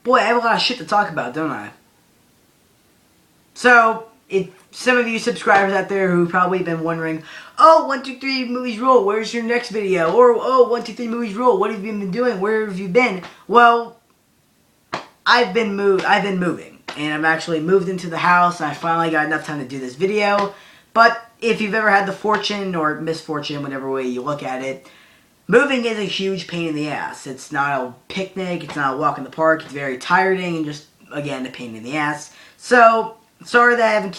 Boy, I have a lot of shit to talk about, don't I? So, if some of you subscribers out there who probably been wondering, oh, 123 Movies Rule, where's your next video? Or, oh, 123 Movies Rule, what have you been doing? Where have you been? Well, I've been moving, and I've actually moved into the house, and I finally got enough time to do this video. But if you've ever had the fortune or misfortune, whatever way you look at it, moving is a huge pain in the ass. It's not a picnic, it's not a walk in the park, it's very tiring and just, again, a pain in the ass. So, sorry that I haven't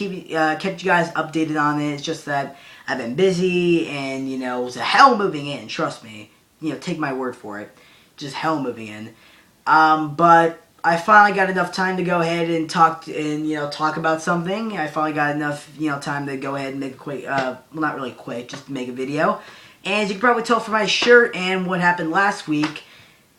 kept you guys updated on it. It's just that I've been busy and, it was a hell moving in, trust me. Take my word for it. Just hell moving in. But I finally got enough time to go ahead and talk about something. I finally got enough, time to go ahead and make a quick, well, not really quick, just make a video. And as you can probably tell from my shirt and what happened last week,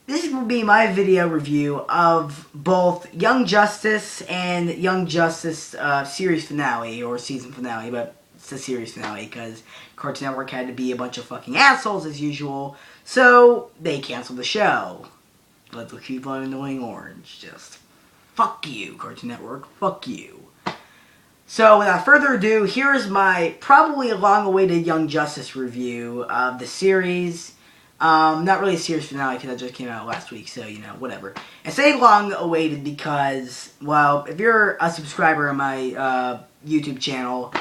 this will be my video review of both Young Justice and Young Justice series finale, or season finale, but it's a series finale because Cartoon Network had to be a bunch of fucking assholes as usual, so they canceled the show. But they'll keep on annoying Orange. Just fuck you, Cartoon Network. Fuck you. So, without further ado, here's my probably long-awaited Young Justice review of the series. Not really a series finale because that just came out last week, so, whatever. I say long-awaited because, well, if you're a subscriber on my YouTube channel,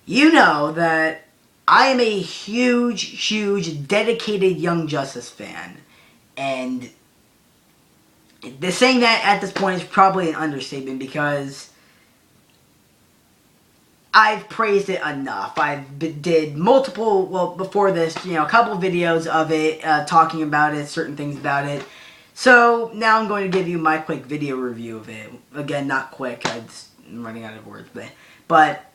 you know that I am a huge, dedicated Young Justice fan. And saying that at this point is probably an understatement because I've praised it enough. Did multiple, well, before this, a couple videos of it, talking about it, certain things about it. So, now I'm going to give you my quick video review of it. Again, not quick, I'm running out of words, but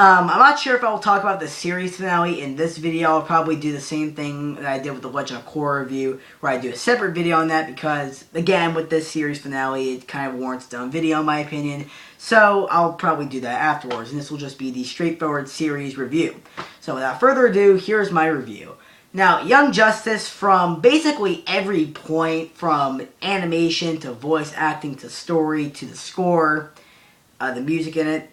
I'm not sure if I will talk about the series finale in this video. I'll probably do the same thing that I did with the Legend of Korra review, where I do a separate video on that because, again, with this series finale, it kind of warrants its own video in my opinion. So, I'll probably do that afterwards, and this will just be the straightforward series review. So, without further ado, here's my review. Now, Young Justice, from basically every point, from animation to voice acting to story to the score, the music in it,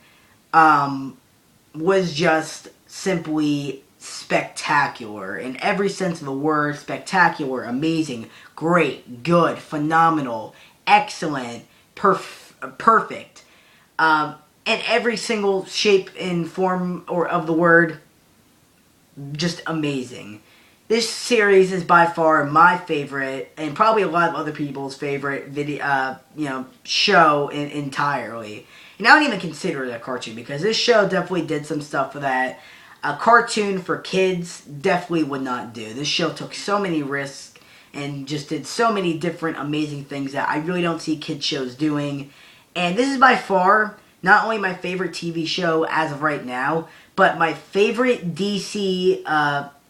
was just simply spectacular. In every sense of the word, spectacular, amazing, great, good, phenomenal, excellent, perfect. In every single shape and form of the word, just amazing. This series is by far my favorite, and probably a lot of other people's favorite video, show entirely. And I don't even consider it a cartoon because this show definitely did some stuff that a cartoon for kids definitely would not do. This show took so many risks and just did so many different amazing things that I really don't see kids shows doing. And this is by far not only my favorite TV show as of right now, but my favorite DC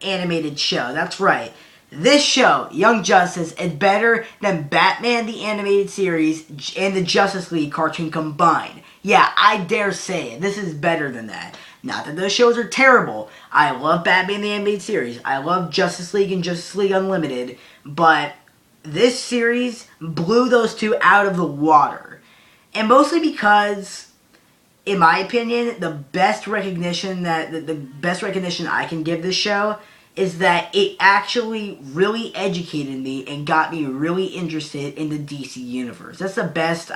animated show. That's right. This show, Young Justice, is better than Batman the Animated Series and the Justice League cartoon combined. Yeah, I dare say it. This is better than that. Not that those shows are terrible. I love Batman the Animated Series. I love Justice League and Justice League Unlimited. But this series blew those two out of the water. And mostly because, in my opinion, the best recognition I can give this show is that it actually really educated me and got me really interested in the DC universe. That's the best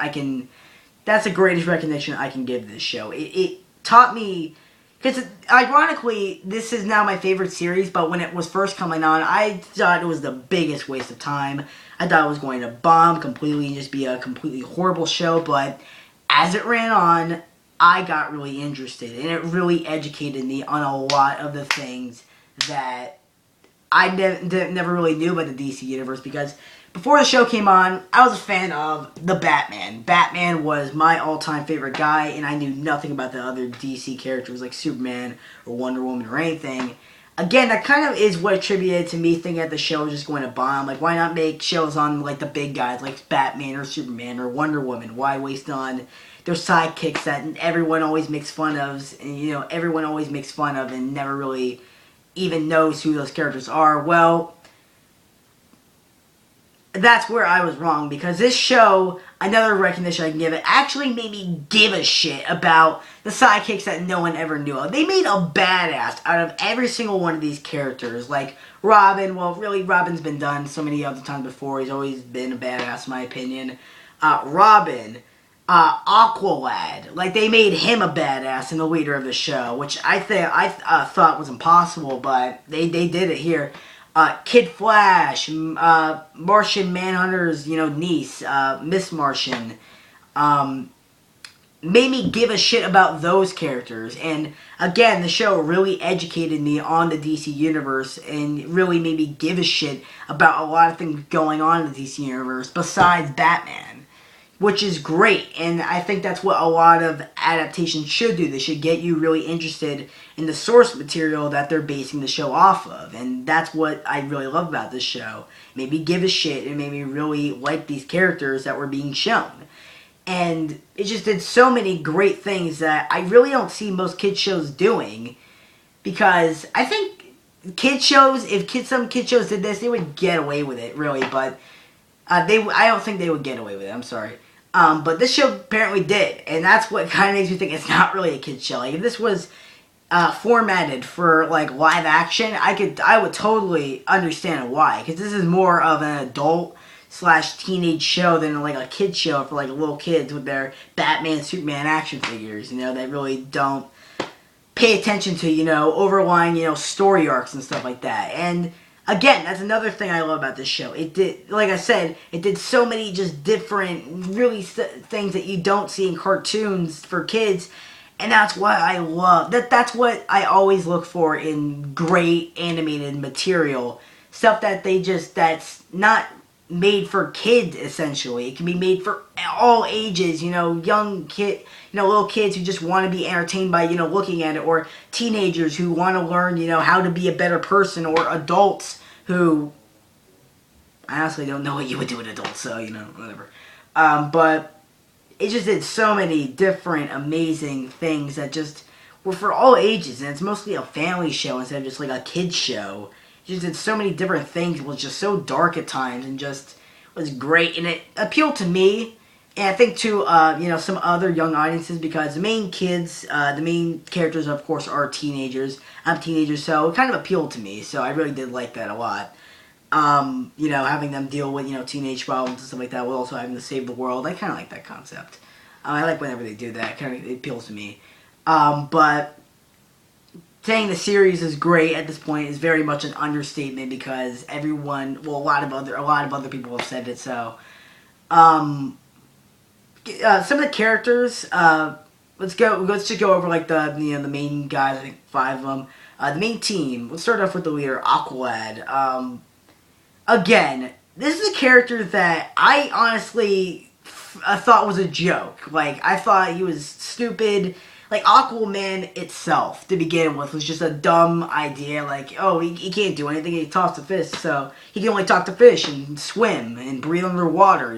that's the greatest recognition I can give this show. It taught me, because ironically, this is now my favorite series, but when it was first coming on, I thought it was the biggest waste of time. I thought it was going to bomb completely and just be a completely horrible show, but as it ran on, I got really interested, and it really educated me on a lot of the things that I never really knew about the DC universe, because before the show came on, I was a fan of the Batman. Batman was my all-time favorite guy, and I knew nothing about the other DC characters like Superman or Wonder Woman or anything. Again, that kind of is what attributed to me thinking that the show was just going to bomb. Like, why not make shows on, like, the big guys like Batman or Superman or Wonder Woman? Why waste on their sidekicks that everyone always makes fun of, and, everyone always makes fun of and never really even knows who those characters are? Well, that's where I was wrong, because this show, another recognition I can give it, actually made me give a shit about the sidekicks that no one ever knew of. They made a badass out of every single one of these characters. Like Robin, well, really, Robin's been done so many other times before. He's always been a badass, in my opinion. Robin, Aqualad, like they made him a badass and the leader of the show, which I thought was impossible, but they did it here. Kid Flash, Martian Manhunter's niece, Miss Martian, made me give a shit about those characters. And again, the show really educated me on the DC Universe and really made me give a shit about a lot of things going on in the DC Universe besides Batman, which is great. And I think that's what a lot of adaptations should do. They should get you really interested in the source material that they're basing the show off of. And that's what I really love about this show. It made me give a shit. It made me really like these characters that were being shown. And it just did so many great things that I really don't see most kids shows doing. Because I think kid shows, if some kid shows did this, they would get away with it, really. But I don't think they would get away with it. I'm sorry. But this show apparently did, and that's what kind of makes me think it's not really a kid's show. Like, if this was formatted for like live action, I would totally understand why, because this is more of an adult / teenage show than like a kid show for like little kids with their Batman, Superman action figures. That really don't pay attention to overlying story arcs and stuff like that. And again, that's another thing I love about this show. It did, like I said, it did so many just different, really things that you don't see in cartoons for kids, and that's what I love. That's what I always look for in great animated material. Stuff that's not made for kids, essentially. It can be made for all ages, young kid, little kids who just want to be entertained by, looking at it, or teenagers who want to learn, how to be a better person, or adults who, I honestly don't know what you would do with adults, so, whatever. But it just did so many different, amazing things that just were for all ages, and it's mostly a family show instead of just like a kid's show. It just did so many different things. It was just so dark at times, and just was great, and it appealed to me, and I think to some other young audiences, because the main characters, of course, are teenagers. I'm teenagers, so it kind of appealed to me. So I really did like that a lot. Having them deal with teenage problems and stuff like that, while also having to save the world. I kind of like that concept. I like whenever they do that. It appeals to me. But saying the series is great at this point is very much an understatement, because a lot of other people have said it. So, some of the characters, let's just go over like the main guys. I think 5 of them. The main team. Let's start off with the leader, Aqualad. Again, this is a character that I honestly thought was a joke. Like, I thought he was stupid. Like, Aquaman itself, to begin with, was just a dumb idea. Like, oh, he can't do anything. He talks to fish, so he can only talk to fish and swim and breathe underwater,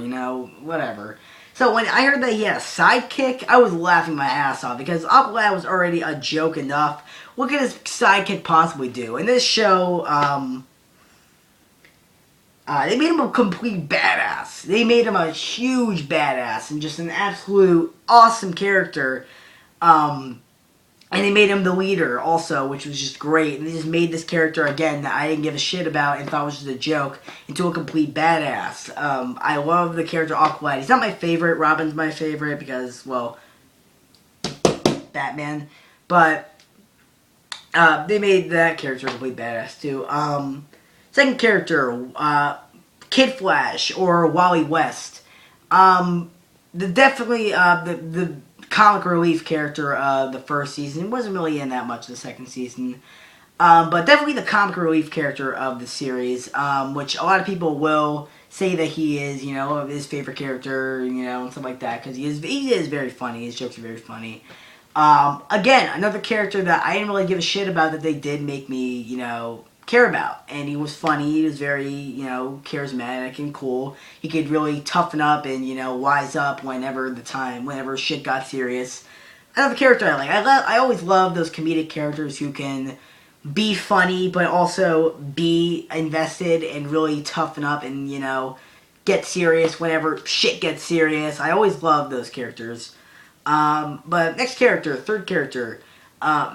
whatever. So when I heard that he had a sidekick, I was laughing my ass off, because Aqualad was already a joke enough. What could his sidekick possibly do? In this show, they made him a complete badass. They made him a huge badass and just an absolute awesome character. And they made him the leader also, which was just great. And they just made this character, again, that I didn't give a shit about and thought was just a joke, into a complete badass. I love the character Aqualad. He's not my favorite. Robin's my favorite because, well, Batman. But they made that character a complete badass too. Second character, Kid Flash, or Wally West. The comic relief character of the first season. Wasn't really in that much the second season. But definitely the comic relief character of the series, which a lot of people will say that he is, his favorite character, and stuff like that, because he is very funny. His jokes are very funny. Again, another character that I didn't really give a shit about that they did make me, care about. And he was funny. He was very, charismatic and cool. He could really toughen up and, wise up whenever shit got serious. Another character I like. I always love those comedic characters who can be funny, but also be invested and really toughen up and, get serious whenever shit gets serious. I always love those characters. But next character, third character,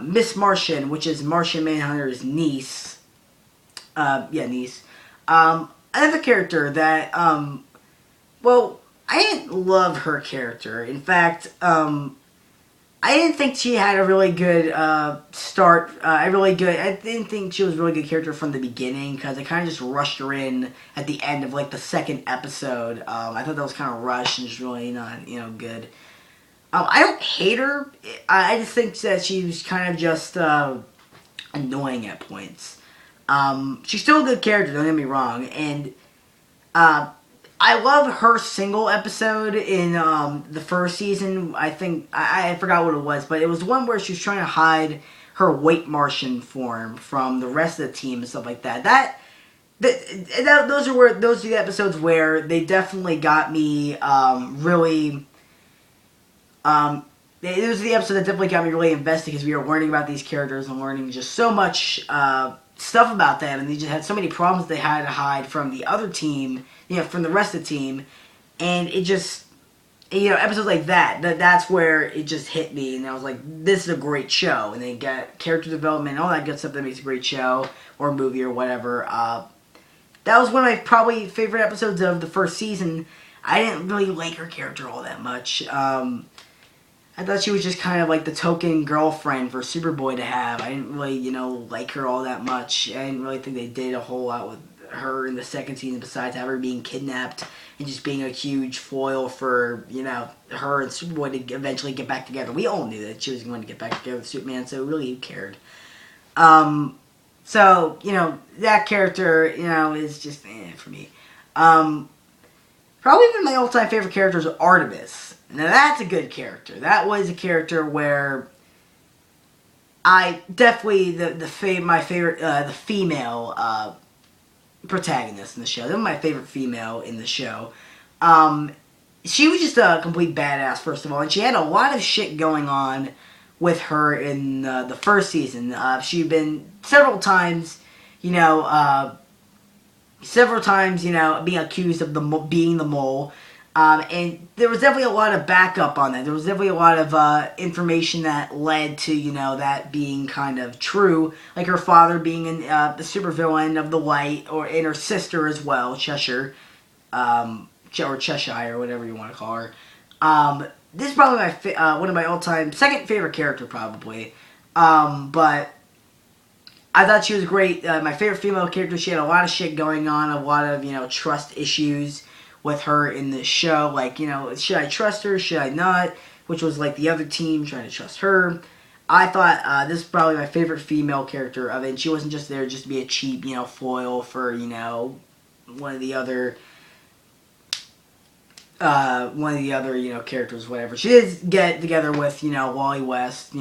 Miss Martian, which is Martian Manhunter's niece. Niece. Another character that, well, I didn't love her character. In fact, I didn't think she had a really good start. I didn't think she was a really good character from the beginning because they kind of just rushed her in at the end of like the second episode. I thought that was kind of rushed and just really not, good. I don't hate her. I just think that she was kind of just annoying at points. She's still a good character, don't get me wrong, and I love her single episode in the first season. I think I forgot what it was, but it was one where she was trying to hide her white Martian form from the rest of the team and stuff like that. Those are the episodes where they definitely got me really. Those are the episodes that definitely got me really invested because we were learning about these characters and learning just so much stuff about them, and they just had so many problems they had to hide from the other team, from the rest of the team, and it just, episodes like that's where it just hit me, and I was like, this is a great show, and they got character development, all that good stuff that makes a great show, or movie, or whatever. That was one of my probably favorite episodes of the first season. I didn't really like her character all that much. I thought she was just kind of like the token girlfriend for Superboy to have. I didn't really, like her all that much. I didn't really think they did a whole lot with her in the second season besides her being kidnapped and just being a huge foil for, her and Superboy to eventually get back together. We all knew that she was going to get back together with Superman, so really who cared? So, that character, is just for me. Probably one of my all-time favorite characters is Artemis. Now that's a good character. That was a character where I definitely the female protagonist in the show. That was my favorite female in the show. She was just a complete badass, first of all, and she had a lot of shit going on with her in the first season. She'd been several times, being accused of being the mole. And there was definitely a lot of backup on that. There was definitely a lot of information that led to, that being kind of true. Like her father being the supervillain of the Light, and her sister as well, Cheshire, or Cheshire, whatever you want to call her. This is probably one of my all-time second favorite character, probably. But I thought she was great. My favorite female character. She had a lot of shit going on, a lot of, trust issues with her in the show, like, should I trust her, should I not, which was like the other team trying to trust her. I thought this is probably my favorite female character of it, and she wasn't just there just to be a cheap, foil for, one of the other, characters, whatever. She did get together with, Wally West,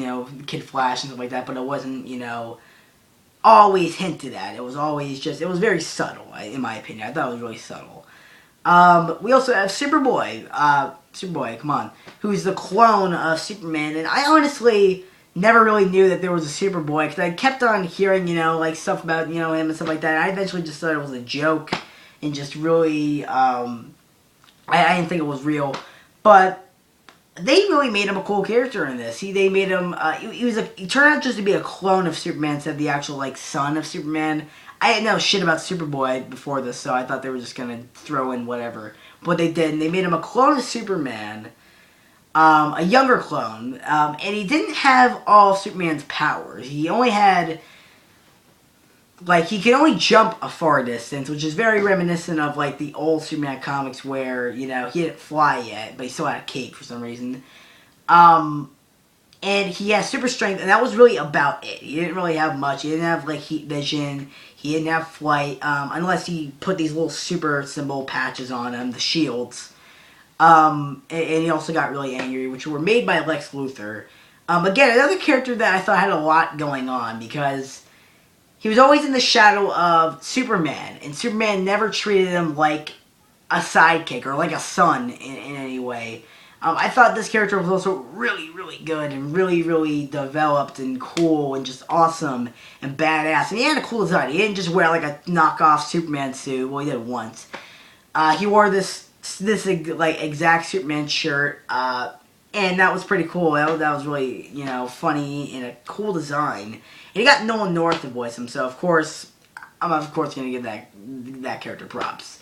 Kid Flash and stuff like that, but it wasn't, always hinted at. It was always just, it was very subtle, in my opinion. I thought it was really subtle. We also have Superboy, come on, who's the clone of Superman, and I honestly never really knew that there was a Superboy, because I kept on hearing, stuff about, him and stuff like that, and I eventually just thought it was a joke, and just really, I didn't think it was real, but they really made him a cool character in this. They made him, he turned out just to be a clone of Superman instead of the actual, son of Superman. I didn't know shit about Superboy before this, so I thought they were just going to throw in whatever. But they did, and they made him a clone of Superman, a younger clone, and he didn't have all of Superman's powers. He only had, he could only jump a far distance, which is very reminiscent of, the old Superman comics where, he didn't fly yet, but he still had a cape for some reason. And he has super strength, and that was really about it. He didn't really have much. He didn't have, heat vision. He didn't have flight, unless he put these little super symbol patches on him, the shields. And he also got really angry, which were made by Lex Luthor. Again, another character that I thought had a lot going on, because he was always in the shadow of Superman, and Superman never treated him like a sidekick, or like a son in any way. I thought this character was also really, really good and really, really developed and cool and just awesome and badass. And he had a cool design. He didn't just wear a knockoff Superman suit. Well, he did once. He wore this like exact Superman shirt, and that was pretty cool. That was really, you know, funny and a cool design. And he got Nolan North to voice him, so of course I'm gonna give that character props.